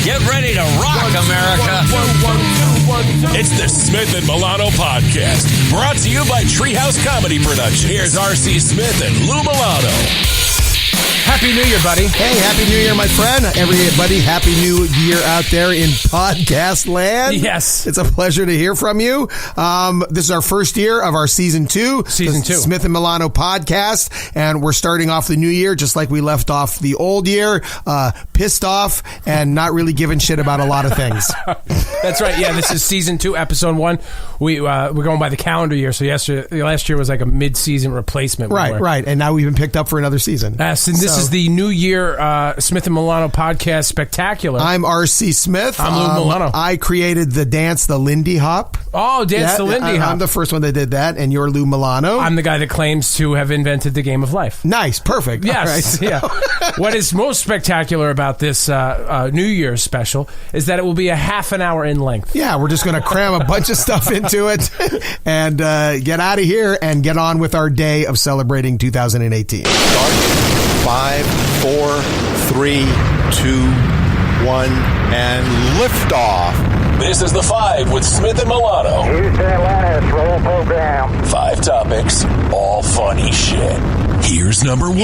Get ready to rock, America. It's the Smith and Milano podcast, brought to you by Treehouse Comedy Production. Here's R.C. Smith and Lou Milano. Happy New Year, buddy. Hey, Happy New Year, my friend. Everybody, Happy New Year out there in podcast land. Yes. It's a pleasure to hear from you. This is our first year of our season 2. Season 2. Smith and Milano podcast. And we're starting off the new year just like we left off the old year. Pissed off and not really giving shit about a lot of things. That's right. Yeah, this is season 2, episode 1. We're going by the calendar year. So last year was like a mid-season replacement. Right. And now we've been picked up for another season. Yes, and this is the New Year Smith and Milano podcast spectacular. I'm R.C. Smith. I'm Lou Milano. I created the dance, the Lindy Hop. Oh, the Lindy Hop. I'm the first one that did that, and you're Lou Milano. I'm the guy that claims to have invented the game of life. Nice. Perfect. Yes. Right. Yeah. What is most spectacular about this New Year's special is that it will be a half an hour in length. Yeah, we're just going to cram a bunch of stuff into it and get out of here and get on with our day of celebrating 2018. Start. 5, 4, 3, 2, 1, and liftoff. This is The Five with Smith and Milano. Houston, Atlantis, roll program. 5 topics, all funny shit. Here's number 1.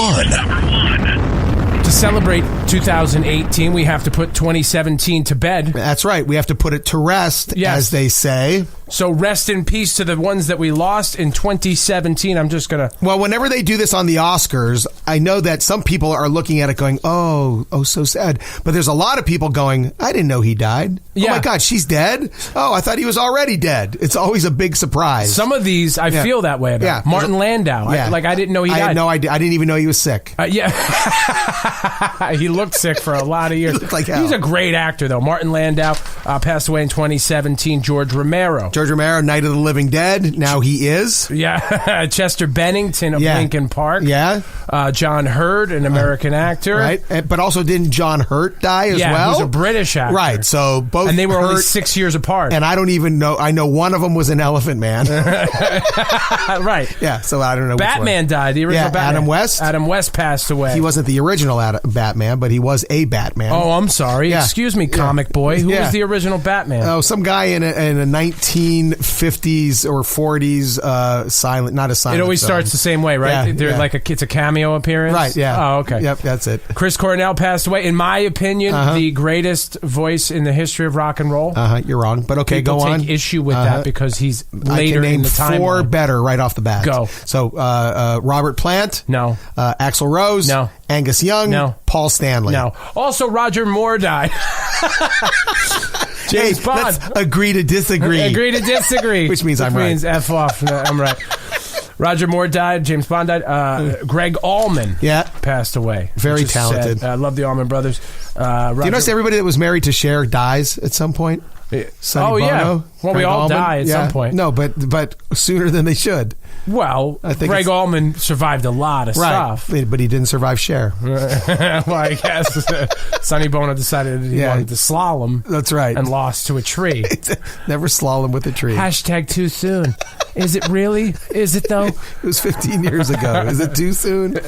To celebrate 2018, we have to put 2017 to bed. That's right. We have to put it to rest, as they say. So rest in peace to the ones that we lost in 2017. I'm just going to... Well, whenever they do this on the Oscars, I know that some people are looking at it going, oh, so sad. But there's a lot of people going, I didn't know he died. Yeah. Oh, my God, she's dead? Oh, I thought he was already dead. It's always a big surprise. Some of these I feel that way about. Yeah. Martin Landau. Yeah. I didn't know he died. I didn't even know he was sick. Yeah. He looked sick for a lot of years. He looked like hell. He's a great actor, though. Martin Landau passed away in 2017. George Romero, Night of the Living Dead. Now he is. Yeah. Chester Bennington of Lincoln Park. Yeah. John Hurt, an American actor. Right. But also didn't John Hurt die as well? Yeah, he was a British actor. Right. So both. And they were only Hurt, 6 years apart. And I don't even know. I know one of them was an Elephant Man. Right. Yeah. So I don't know. Batman died. The original Batman. Adam West. Adam West passed away. He wasn't the original Batman, but he was a Batman. Oh, I'm sorry. Yeah. Excuse me, comic boy. Who was the original Batman? Oh, some guy in a 1950s or 40s silent, not a silent. It always film. starts the same way, right? Yeah, They're like it's a cameo appearance. Right. Yeah. Oh, okay. Yep. That's it. Chris Cornell passed away. In my opinion, the greatest voice in the history of rock and roll. You're wrong, but okay, People go on. take issue with that because he's later I can name in the timeline. 4 better right off the bat. Go. So Robert Plant. No. Axl Rose. No. Angus Young. No. Paul Stanley. No. Also, Roger Moore died. James Bond. Let's agree to disagree. Agree to disagree. Which means I'm right. Means F off. No, I'm right. Roger Moore died. James Bond died. Greg Allman passed away. Very talented. I love the Allman Brothers. Do you notice everybody that was married to Cher dies at some point? Sonny Bono, yeah. Well, Greg we all Allman. die at some point. No, but sooner than they should. Well, I think Greg Allman survived a lot of stuff. But he didn't survive Cher. Well, I guess Sonny Bono decided he wanted to slalom. That's right. And lost to a tree. Never slalom with a tree. # too soon. Is it really? Is it though? It was 15 years ago. Is it too soon?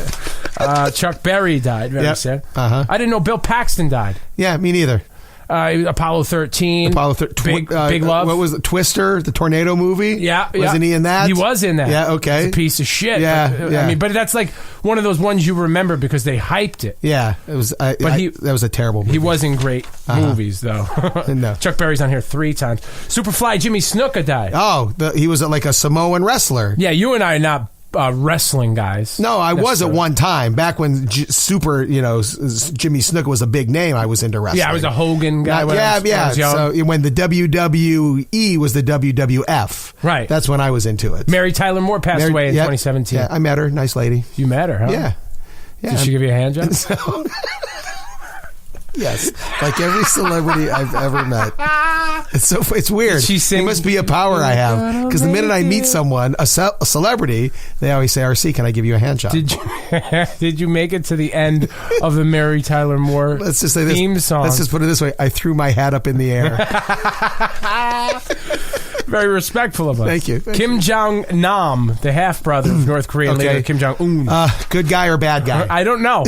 Chuck Berry died. Very sad. Uh-huh. I didn't know Bill Paxton died. Yeah, me neither. Apollo 13. Big Love. What was it? Twister, the tornado movie? Yeah. Wasn't he in that? He was in that. Yeah, okay. It's a piece of shit. Yeah. I mean, but that's like one of those ones you remember because they hyped it. Yeah. It was. That was a terrible movie. He was in great movies, though. No. Chuck Berry's on here 3 times. Superfly Jimmy Snuka died. Oh, he was like a Samoan wrestler. Yeah, you and I are not wrestling guys. No, I was at one time back when Jimmy Snuka was a big name. I was into wrestling. Yeah, I was a Hogan guy. When I was young. So when the WWE was the WWF, right? That's when I was into it. Mary Tyler Moore passed away in 2017. Yeah, I met her. Nice lady. You met her, huh? Yeah. Did she give you a hand job? Yes, like every celebrity I've ever met. It's weird. It must be a power I have, because the minute I meet someone, a celebrity, they always say, "RC, can I give you a hand job?" Did you make it to the end of the Mary Tyler Moore Let's just say this, theme song? Let's just put it this way: I threw my hat up in the air. Very respectful of us. Thank you. Kim Jong-nam, the half-brother of North Korean leader Kim Jong-un. Good guy or bad guy? I don't know.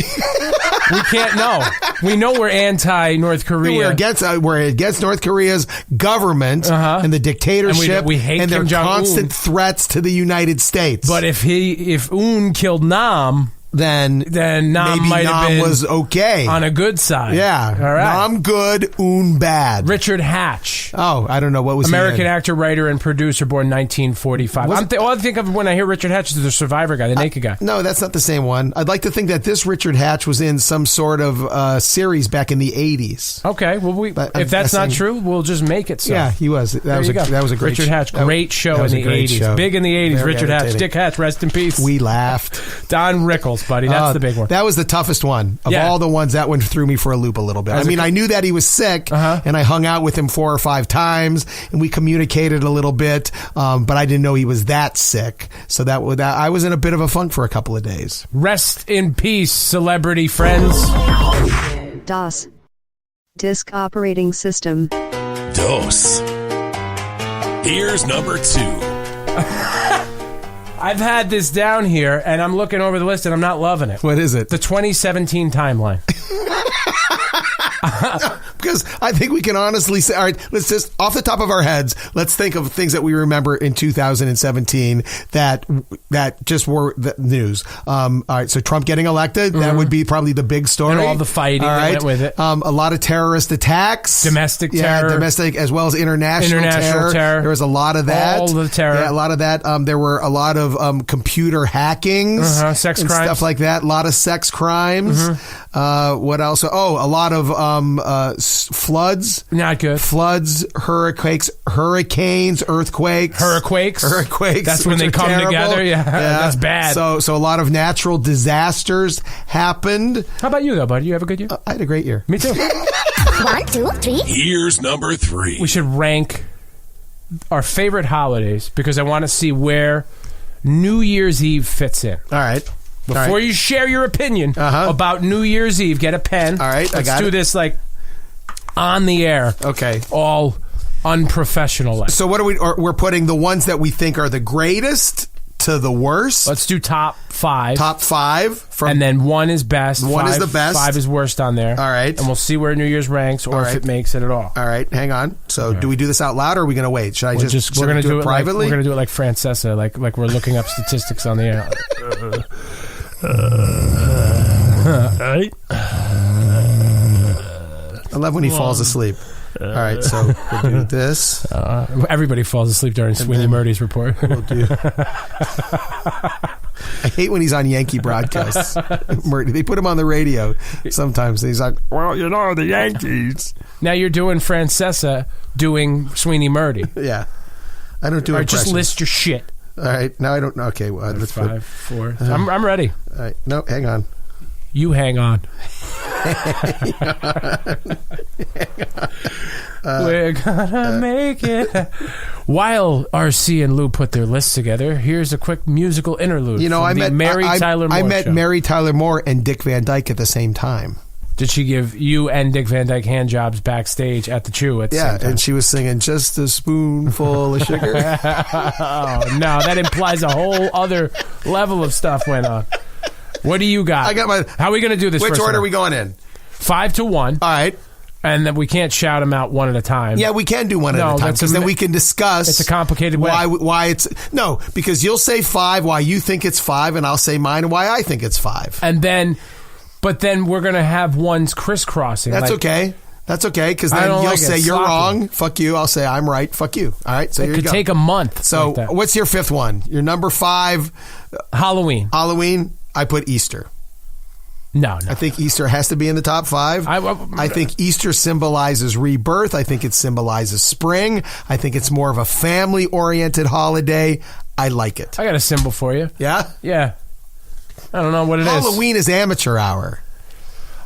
We can't know. We know we're anti-North Korea. We're against North Korea's government and the dictatorship and we hate and Kim their Jong-un. constant threats to the United States. But if Un killed Nam, then Nam maybe might have Nam been was okay. on a good side. Yeah. All right. Nam good, Un bad. Richard Hatch. Oh, I don't know. What was American he in? actor, writer, and producer, born 1945. All I think of when I hear Richard Hatch is the Survivor guy, the naked guy. No, that's not the same one. I'd like to think that this Richard Hatch was in some sort of series back in the 80s. Okay, well, if that's not true, we'll just make it so. Yeah, he was. That was a great Richard Hatch, great show in the 80s. Show. Big in the 80s. Very Richard Hatch. Dick Hatch, rest in peace. We laughed. Don Rickles, buddy. That's the big one. That was the toughest one. Of all the ones, that one threw me for a loop a little bit. I knew that he was sick, and I hung out with him 4 or 5 times, and we communicated a little bit, but I didn't know he was that sick. So that I was in a bit of a funk for a couple of days. Rest in peace, celebrity friends. DOS. Disk Operating System. DOS. Here's number 2. I've had this down here, and I'm looking over the list, and I'm not loving it. What is it? The 2017 timeline. Because I think we can honestly say, all right, let's just, off the top of our heads, let's think of things that we remember in 2017 that just were the news. All right, so Trump getting elected, that would be probably the big story. And all the fighting that went with it. A lot of terrorist attacks. Domestic terror. Domestic as well as international terror. There was a lot of that. All the terror. Yeah, a lot of that. There were a lot of computer hackings. Sex and crimes. Stuff like that. A lot of sex crimes. What else? Oh, a lot of floods. Not good. Floods, hurricanes, earthquakes. Hurricanes. That's when they come together. Yeah, that's bad. So a lot of natural disasters happened. How about you, though, buddy? You have a good year? I had a great year. Me too. 1, 2, 3. Here's number 3. We should rank our favorite holidays because I want to see where New Year's Eve fits in. All right. Before you share your opinion about New Year's Eve, get a pen. All right, let's do this like on the air. Okay, all unprofessional. So what are we? We're putting the ones that we think are the greatest to the worst. Let's do top 5. Top 5, and then 1 is best. 1 is the best. 5 is worst on there. All right, and we'll see where New Year's ranks or if it makes it at all. All right, hang on. So do we do this out loud or are we going to wait? Should I just we're going to do it privately? We're going to do it like Francesa, like we're looking up statistics on the air. I love when he falls asleep. All right, so we'll do this. Everybody falls asleep during Sweeney Murdy's report. We'll do. I hate when he's on Yankee broadcasts. They put him on the radio sometimes. He's like, well, the Yankees. Now you're doing Francesa doing Sweeney Murdy. Yeah. I don't do it. Impressions. Just list your shit. All right. No, I don't know. Okay. Well, let's 5, 4. I'm ready. All right. No, hang on. You hang on. We're gonna make it. While RC and Lou put their lists together, here's a quick musical interlude. I met Mary Tyler Moore. I met Mary Tyler Moore and Dick Van Dyke at the same time. Did she give you and Dick Van Dyke hand jobs backstage at the Chew at the same time? And she was singing "Just a Spoonful of Sugar." Oh no, that implies a whole other level of stuff went on. What do you got? I got my. How are we going to do this? Which order are we going in? 5 to 1. All right. And then we can't shout them out one at a time. Yeah, we can do one at a time because then we can discuss. It's a complicated way. Why it's no, because you'll say 5 why you think it's 5, and I'll say mine and why I think it's 5. And then, but then we're going to have ones crisscrossing. That's okay. That's okay, because then you'll say you're wrong. Fuck you. I'll say I'm right. Fuck you. All right. So it could take a month. So what's your 5th one? Your number 5. Halloween. I put Easter. No. I think Easter has to be in the top 5. I think Easter symbolizes rebirth. I think it symbolizes spring. I think it's more of a family-oriented holiday. I like it. I got a symbol for you. Yeah? Yeah. I don't know what it is. Halloween is amateur hour.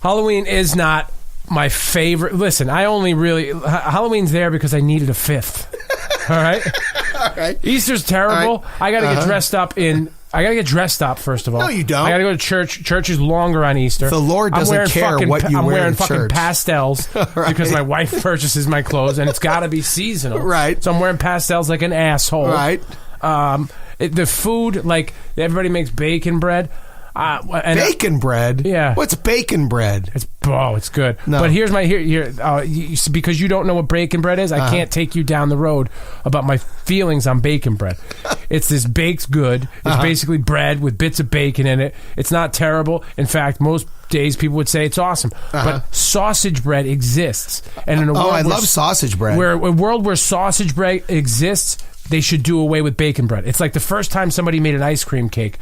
Halloween is not my favorite. Listen, I only really... Halloween's there because I needed a 5th. All right? All right. Easter's terrible. Right. I got to get dressed up in I gotta get dressed up first of all. No, you don't. I gotta go to church. Church is longer on Easter. The Lord doesn't care what you I'm wear wearing in fucking church. pastels Right. because my wife purchases my clothes, and it's gotta be seasonal. Right. So I'm wearing pastels like an asshole. Right. The food, like everybody makes bacon bread. Bacon bread? Yeah. What's bacon bread? It's good. No. But here's because you don't know what bacon bread is, I can't take you down the road about my feelings on bacon bread. It's this baked good. It's basically bread with bits of bacon in it. It's not terrible. In fact, most days people would say it's awesome. But sausage bread exists. And in a world I love sausage bread. A world where sausage bread exists, they should do away with bacon bread. It's like the first time somebody made an ice cream cake.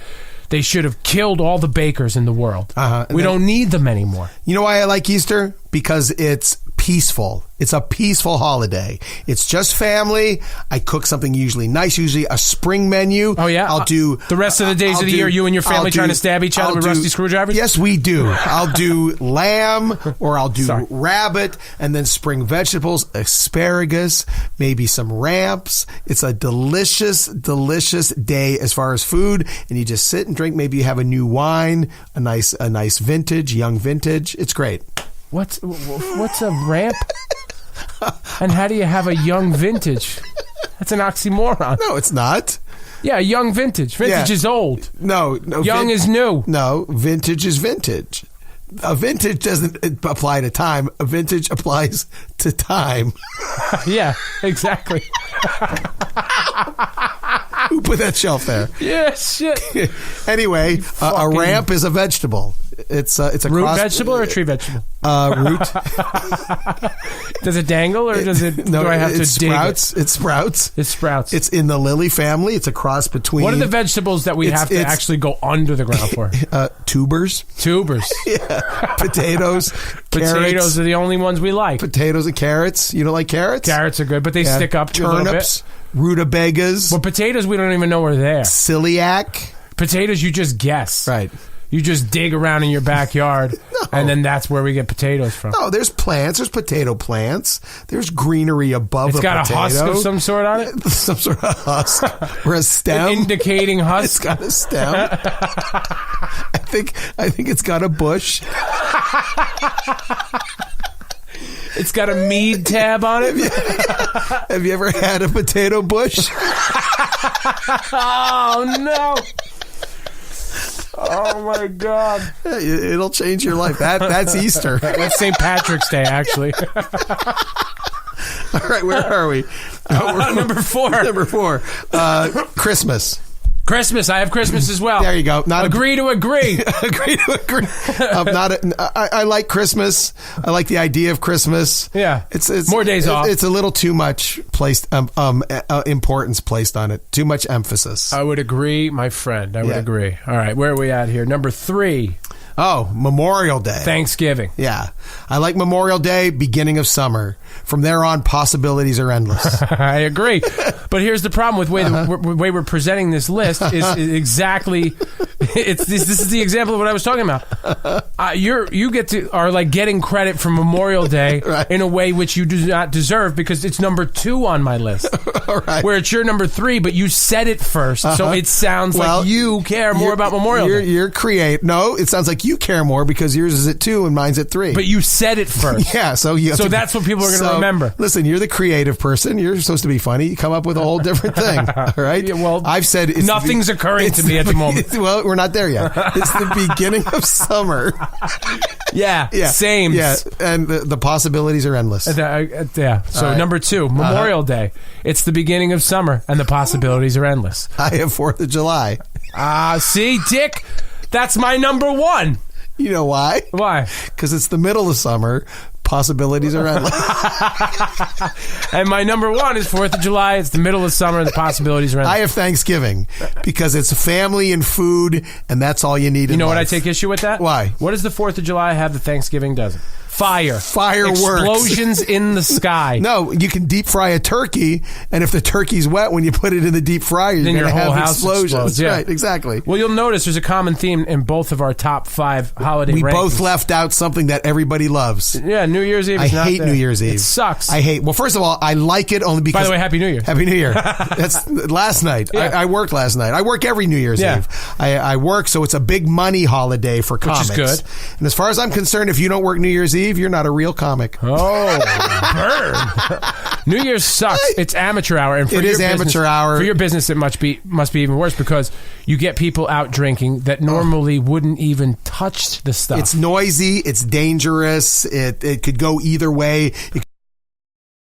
They should have killed all the bakers in the world. We don't need them anymore. You know why I like Easter? Because it's peaceful. It's a peaceful holiday. It's just family. I cook something usually nice, usually a spring menu. Oh, yeah? I'll do... the rest of the days of the year, you and your family trying to stab each other with rusty screwdrivers? Yes, we do. I'll do lamb, or I'll do rabbit, and then spring vegetables, asparagus, maybe some ramps. It's a delicious, delicious day as far as food, and you just sit and drink. Maybe you have a new wine, a nice vintage, young vintage. It's great. What's a ramp? And how do you have a young vintage? That's an oxymoron. No, it's not. Yeah, young vintage. Vintage is old. No. Young is new. No, vintage is vintage. A vintage doesn't apply to time. A vintage applies to time. Yeah, exactly. Who put that shelf there? Yeah, shit. Anyway, a ramp is a vegetable. It's a root vegetable or a tree vegetable? Root. Does it dangle or does it? No, do I have to sprouts. dig it? It sprouts. It sprouts. It's in the lily family. It's a cross between. What are the vegetables that we have to actually go under the ground for? Tubers. Tubers. Yeah. Potatoes. Potatoes are the only ones we like. Potatoes and carrots. You don't like carrots? Carrots are good, but they stick up. Turnips. Rutabagas. But potatoes, we don't even know are there. Celiac. Potatoes, you just guess. Right. You just dig around in your backyard, and then that's where we get potatoes from. No, there's plants. There's potato plants. There's greenery above the potato. It's got a husk of some sort on it? Some sort of husk. Or a stem. An indicating husk? It's got a stem. I think it's got a bush. It's got a mead tab on it. Have you ever had a potato bush? Oh, no. Oh, my God. It'll change your life. That's Easter. That's St. Patrick's Day, actually. All right, where are we? Number 4. Number 4. Christmas. Christmas. I have Christmas as well. There you go. Agree to agree. Agree to agree. I like Christmas. I like the idea of Christmas. Yeah. It's more days off. It's a little too much placed importance placed on it. Too much emphasis. I would agree, my friend. I would agree. All right, where are we at here? Number 3. Oh, Memorial Day. Thanksgiving. Yeah. I like Memorial Day, beginning of summer. From there on, possibilities are endless. I agree. But here's the problem with the way we're presenting this list is exactly this is the example of what I was talking about. You are like getting credit for Memorial Day in a way which you do not deserve because it's number 2 on my list. Right. Where it's your number 3, but you said it first, so it sounds like you care more about Memorial Day. You're creative. No, it sounds like you care more because yours is at 2 and mine's at 3. But you said it first. Yeah, so that's what people are going to remember. Listen, you're the creative person. You're supposed to be funny. You come up with a whole different thing. All right. Yeah, well, I've said nothing's occurring to me at the moment. Well, we're not there yet. It's the beginning of summer. Yeah. Same. Yeah, and the possibilities are endless. Yeah. So number 2, Memorial Day. It's the beginning of summer, and the possibilities are endless. I have 4th of July. See, Dick, that's my number 1. You know why? Why? Because it's the middle of summer. Possibilities are endless. And my number 1 is 4th of July. It's the middle of summer. The possibilities are endless. I have Thanksgiving because it's family and food, and that's all you need. You know what I take issue with that? Why? What does the 4th of July have that Thanksgiving doesn't? Fireworks. Explosions in the sky. No, you can deep fry a turkey, and if the turkey's wet when you put it in the deep fryer, you're going to have explosions. Explodes, yeah. Right, exactly. Well, you'll notice there's a common theme in both of our top 5 holiday rankings. We both left out something that everybody loves. Yeah, New Year's Eve. I hate New Year's Eve. It sucks. Well, first of all, I like it only because... By the way, Happy New Year. Happy New Year. That's last night. Yeah. I worked last night. I work every New Year's Eve. I work, so it's a big money holiday for comics. Which is good. And as far as I'm concerned, if you don't work New Year's Eve, you're not a real comic. Oh, burn. New Year's sucks. It's amateur hour. And it is amateur hour. For your business, it must be even worse because you get people out drinking that normally wouldn't even touch the stuff. It's noisy. It's dangerous. It could go either way. It